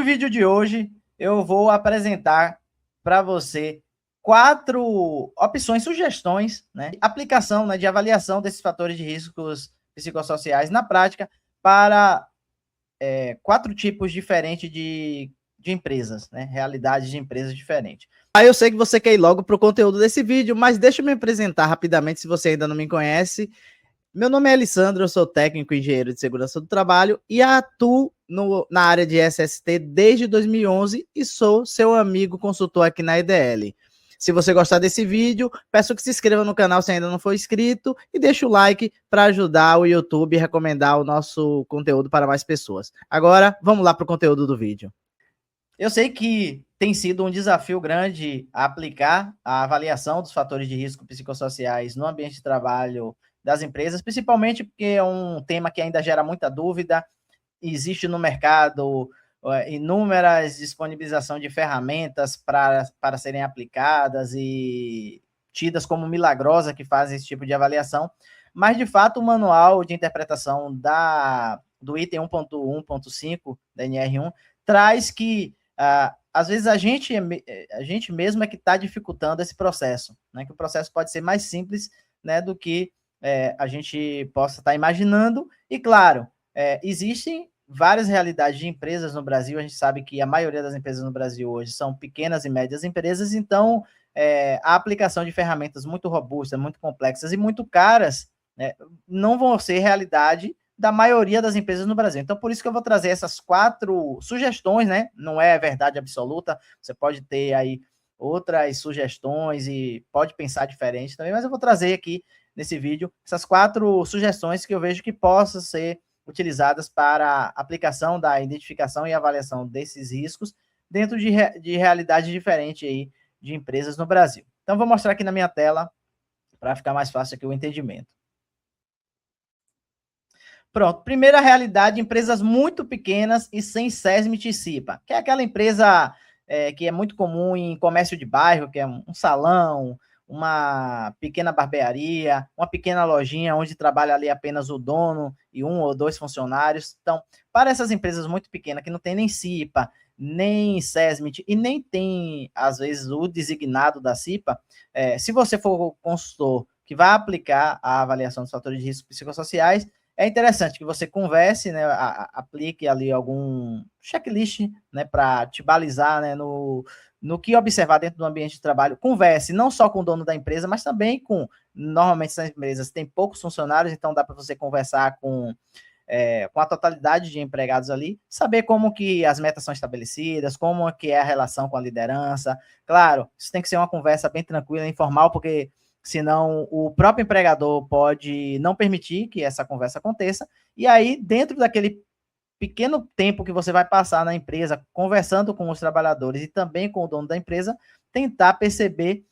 No vídeo de hoje, eu vou apresentar para você 4 opções, sugestões, né, de aplicação, né, de avaliação desses fatores de riscos psicossociais na prática para 4 tipos diferentes de empresas, né, realidades de empresas diferentes. Aí eu sei que você quer ir logo para o conteúdo desse vídeo, mas deixa eu me apresentar rapidamente se você ainda não me conhece. Meu nome é Alessandro, eu sou técnico e engenheiro de segurança do trabalho e atuo na área de SST desde 2011 e sou seu amigo consultor aqui na EDL. Se você gostar desse vídeo, peço que se inscreva no canal se ainda não for inscrito e deixe o like para ajudar o YouTube a recomendar o nosso conteúdo para mais pessoas. Agora, vamos lá para o conteúdo do vídeo. Eu sei que tem sido um desafio grande aplicar a avaliação dos fatores de risco psicossociais no ambiente de trabalho das empresas, principalmente porque é um tema que ainda gera muita dúvida. Existe no mercado inúmeras disponibilização de ferramentas para serem aplicadas e tidas como milagrosa que fazem esse tipo de avaliação, mas de fato o manual de interpretação do item 1.1.5 da NR1 traz que às vezes a gente mesmo é que está dificultando esse processo, né? Que o processo pode ser mais simples, né, do que a gente possa estar imaginando. E claro, existem várias realidades de empresas no Brasil. A gente sabe que a maioria das empresas no Brasil hoje são pequenas e médias empresas, então a aplicação de ferramentas muito robustas, muito complexas e muito caras, né, não vão ser realidade da maioria das empresas no Brasil. Então, por isso que eu vou trazer essas 4 sugestões, né? Não é verdade absoluta, você pode ter aí outras sugestões e pode pensar diferente também, mas eu vou trazer aqui nesse vídeo essas 4 sugestões que eu vejo que possam ser utilizadas para a aplicação da identificação e avaliação desses riscos dentro de realidades diferentes aí de empresas no Brasil. Então, vou mostrar aqui na minha tela para ficar mais fácil aqui o entendimento. Pronto, primeira realidade, empresas muito pequenas e sem SESMIT e CIPA, que é aquela empresa que é muito comum em comércio de bairro, que é um salão, uma pequena barbearia, uma pequena lojinha onde trabalha ali apenas o dono e 1 ou 2 funcionários. Então, para essas empresas muito pequenas, que não tem nem CIPA, nem SESMIT e nem tem, às vezes, o designado da CIPA, se você for o consultor que vai aplicar a avaliação dos fatores de risco psicossociais, é interessante que você converse, né, aplique ali algum checklist, né, para te balizar, né, no que observar dentro do ambiente de trabalho. Converse não só com o dono da empresa, mas também normalmente essas empresas têm poucos funcionários, então dá para você conversar com a totalidade de empregados ali, saber como que as metas são estabelecidas, como que é a relação com a liderança. Claro, isso tem que ser uma conversa bem tranquila, informal, porque senão o próprio empregador pode não permitir que essa conversa aconteça, e aí dentro daquele pequeno tempo que você vai passar na empresa, conversando com os trabalhadores e também com o dono da empresa, tentar perceber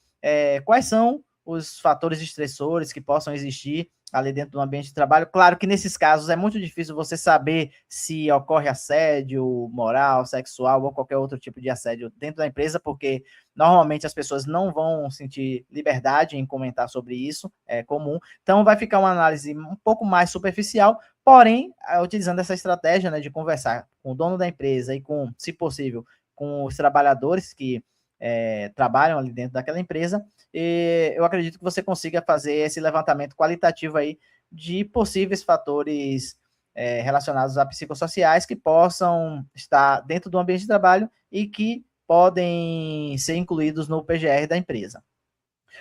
quais são os fatores estressores que possam existir ali dentro do ambiente de trabalho. Claro que nesses casos é muito difícil você saber se ocorre assédio moral, sexual ou qualquer outro tipo de assédio dentro da empresa, porque normalmente as pessoas não vão sentir liberdade em comentar sobre isso, é comum. Então vai ficar uma análise um pouco mais superficial, porém, utilizando essa estratégia, né, de conversar com o dono da empresa e com, se possível, com os trabalhadores que trabalham ali dentro daquela empresa, e eu acredito que você consiga fazer esse levantamento qualitativo aí de possíveis fatores relacionados a psicossociais que possam estar dentro do ambiente de trabalho e que podem ser incluídos no PGR da empresa.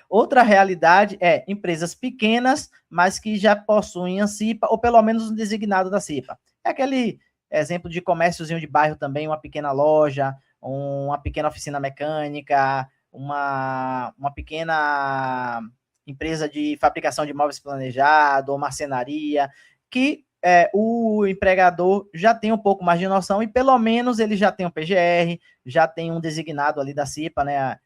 Outra realidade é empresas pequenas, mas que já possuem a CIPA, ou pelo menos um designado da CIPA. É aquele exemplo de comérciozinho de bairro também, uma pequena loja, uma pequena oficina mecânica, uma pequena empresa de fabricação de móveis planejado, ou marcenaria, que o empregador já tem um pouco mais de noção e pelo menos ele já tem um PGR, já tem um designado ali da CIPA, né,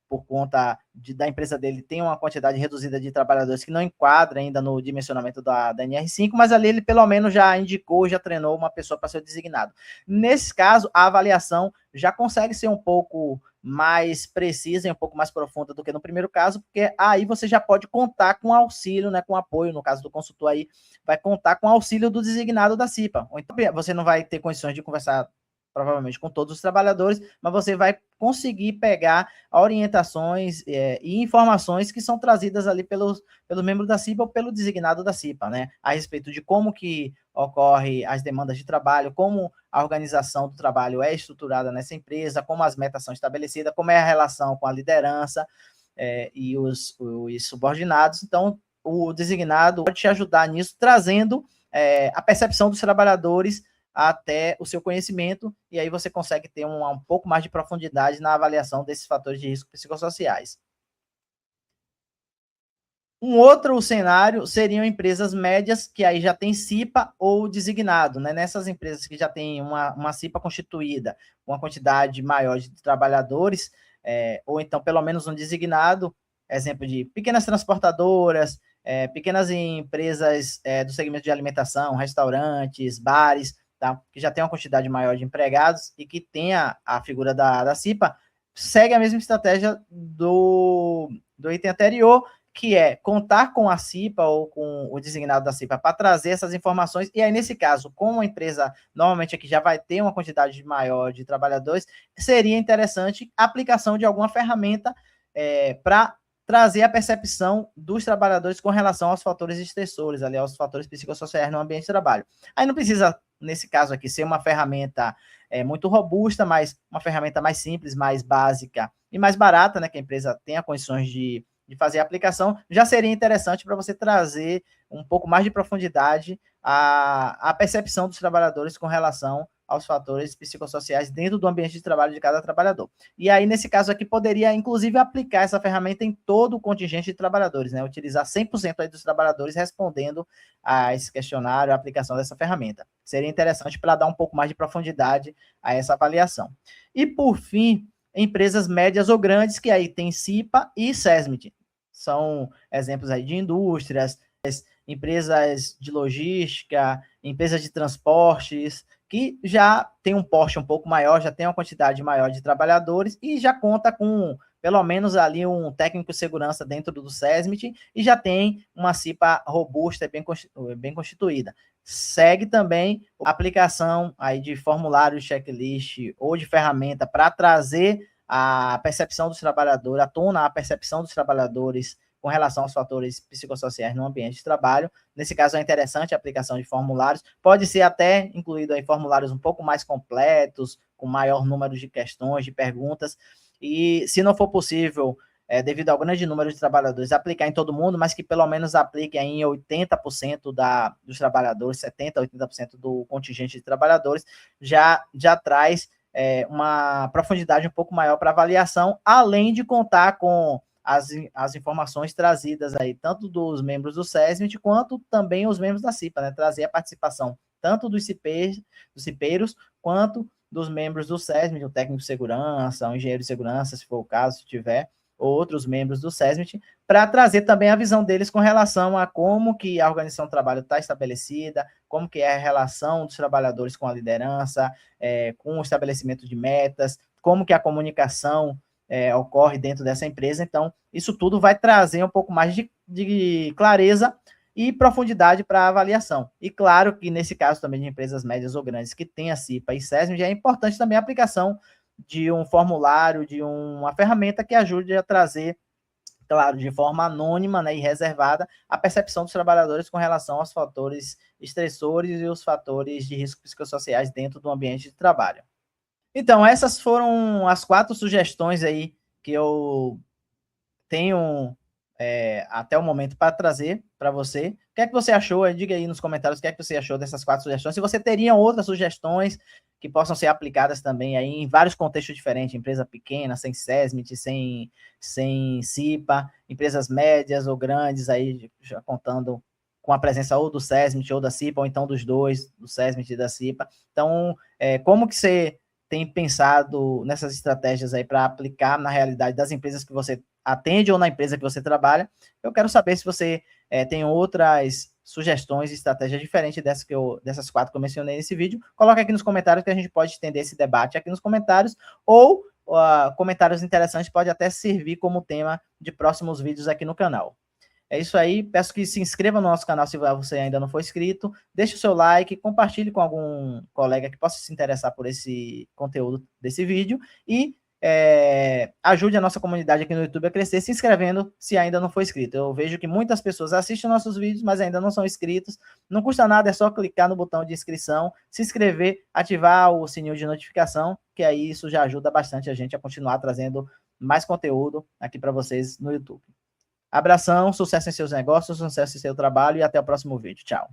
por conta da empresa dele, tem uma quantidade reduzida de trabalhadores que não enquadra ainda no dimensionamento da NR5, mas ali ele pelo menos já indicou, já treinou uma pessoa para ser designado. Nesse caso, a avaliação já consegue ser um pouco mais precisa e um pouco mais profunda do que no primeiro caso, porque aí você já pode contar com auxílio, né, com apoio, no caso do consultor aí, vai contar com auxílio do designado da CIPA. Ou então você não vai ter condições de conversar provavelmente com todos os trabalhadores, mas você vai conseguir pegar orientações e informações que são trazidas ali pelo membro da CIPA ou pelo designado da CIPA, né? A respeito de como que ocorre as demandas de trabalho, como a organização do trabalho é estruturada nessa empresa, como as metas são estabelecidas, como é a relação com a liderança e os subordinados. Então, o designado pode te ajudar nisso, trazendo a percepção dos trabalhadores até o seu conhecimento, e aí você consegue ter um pouco mais de profundidade na avaliação desses fatores de risco psicossociais. Um outro cenário seriam empresas médias, que aí já tem CIPA ou designado, né? Nessas empresas que já tem uma CIPA constituída, uma quantidade maior de trabalhadores, ou então pelo menos um designado, exemplo de pequenas transportadoras, pequenas empresas do segmento de alimentação, restaurantes, bares, tá? Que já tem uma quantidade maior de empregados e que tem a figura da CIPA, segue a mesma estratégia do item anterior, que é contar com a CIPA ou com o designado da CIPA para trazer essas informações, e aí, nesse caso, como a empresa normalmente aqui já vai ter uma quantidade maior de trabalhadores, seria interessante a aplicação de alguma ferramenta para trazer a percepção dos trabalhadores com relação aos fatores estressores, ali, aos fatores psicossociais no ambiente de trabalho. Aí não precisa, nesse caso aqui, ser uma ferramenta muito robusta, mas uma ferramenta mais simples, mais básica e mais barata, né, que a empresa tenha condições de fazer a aplicação, já seria interessante para você trazer um pouco mais de profundidade a percepção dos trabalhadores com relação aos fatores psicossociais dentro do ambiente de trabalho de cada trabalhador. E aí, nesse caso aqui, poderia, inclusive, aplicar essa ferramenta em todo o contingente de trabalhadores, né? Utilizar 100% aí dos trabalhadores respondendo a esse questionário, a aplicação dessa ferramenta. Seria interessante para dar um pouco mais de profundidade a essa avaliação. E, por fim, empresas médias ou grandes, que aí tem CIPA e SESMIT. São exemplos aí de indústrias, empresas de logística, empresas de transportes, que já tem um porte um pouco maior, já tem uma quantidade maior de trabalhadores e já conta com pelo menos ali um técnico de segurança dentro do SESMIT e já tem uma CIPA robusta e bem constituída. Segue também a aplicação aí de formulário, checklist ou de ferramenta para trazer a percepção dos trabalhadores, à tona a percepção dos trabalhadores com relação aos fatores psicossociais no ambiente de trabalho. Nesse caso, é interessante a aplicação de formulários. Pode ser até incluído aí formulários um pouco mais completos, com maior número de questões, de perguntas. E, se não for possível, devido ao grande número de trabalhadores, aplicar em todo mundo, mas que pelo menos aplique em 80% dos trabalhadores, 70%, 80% do contingente de trabalhadores, já traz uma profundidade um pouco maior para avaliação, além de contar com as informações trazidas aí, tanto dos membros do SESMIT, quanto também os membros da CIPA, né? Trazer a participação tanto dos cipeiros, quanto dos membros do SESMIT, o técnico de segurança, o engenheiro de segurança, se for o caso, se tiver, ou outros membros do SESMIT, para trazer também a visão deles com relação a como que a organização do trabalho está estabelecida, como que é a relação dos trabalhadores com a liderança, com o estabelecimento de metas, como que a comunicação ocorre dentro dessa empresa. Então, isso tudo vai trazer um pouco mais de clareza e profundidade para a avaliação. E claro que nesse caso também de empresas médias ou grandes que têm a CIPA e SESMIT, é importante também a aplicação de um formulário, de uma ferramenta que ajude a trazer, claro, de forma anônima, né, e reservada, a percepção dos trabalhadores com relação aos fatores estressores e os fatores de risco psicossociais dentro do ambiente de trabalho. Então, essas foram as 4 sugestões aí que eu tenho até o momento para trazer para você. O que é que você achou? Diga aí nos comentários o que é que você achou dessas 4 sugestões. Se você teria outras sugestões que possam ser aplicadas também aí em vários contextos diferentes, empresa pequena, sem SESMIT, sem CIPA, empresas médias ou grandes, aí já contando com a presença ou do SESMIT ou da CIPA, ou então dos dois, do SESMIT e da CIPA. Então, como que você tem pensado nessas estratégias aí para aplicar na realidade das empresas que você atende ou na empresa que você trabalha? Eu quero saber se você tem outras sugestões e estratégias diferentes dessas 4 que eu mencionei nesse vídeo. Coloca aqui nos comentários que a gente pode estender esse debate aqui nos comentários, ou comentários interessantes pode até servir como tema de próximos vídeos aqui no canal. É isso aí, peço que se inscreva no nosso canal se você ainda não for inscrito, deixe o seu like, compartilhe com algum colega que possa se interessar por esse conteúdo desse vídeo e ajude a nossa comunidade aqui no YouTube a crescer se inscrevendo se ainda não for inscrito. Eu vejo que muitas pessoas assistem nossos vídeos, mas ainda não são inscritos. Não custa nada, é só clicar no botão de inscrição, se inscrever, ativar o sininho de notificação, que aí isso já ajuda bastante a gente a continuar trazendo mais conteúdo aqui para vocês no YouTube. Abração, sucesso em seus negócios, sucesso em seu trabalho e até o próximo vídeo. Tchau.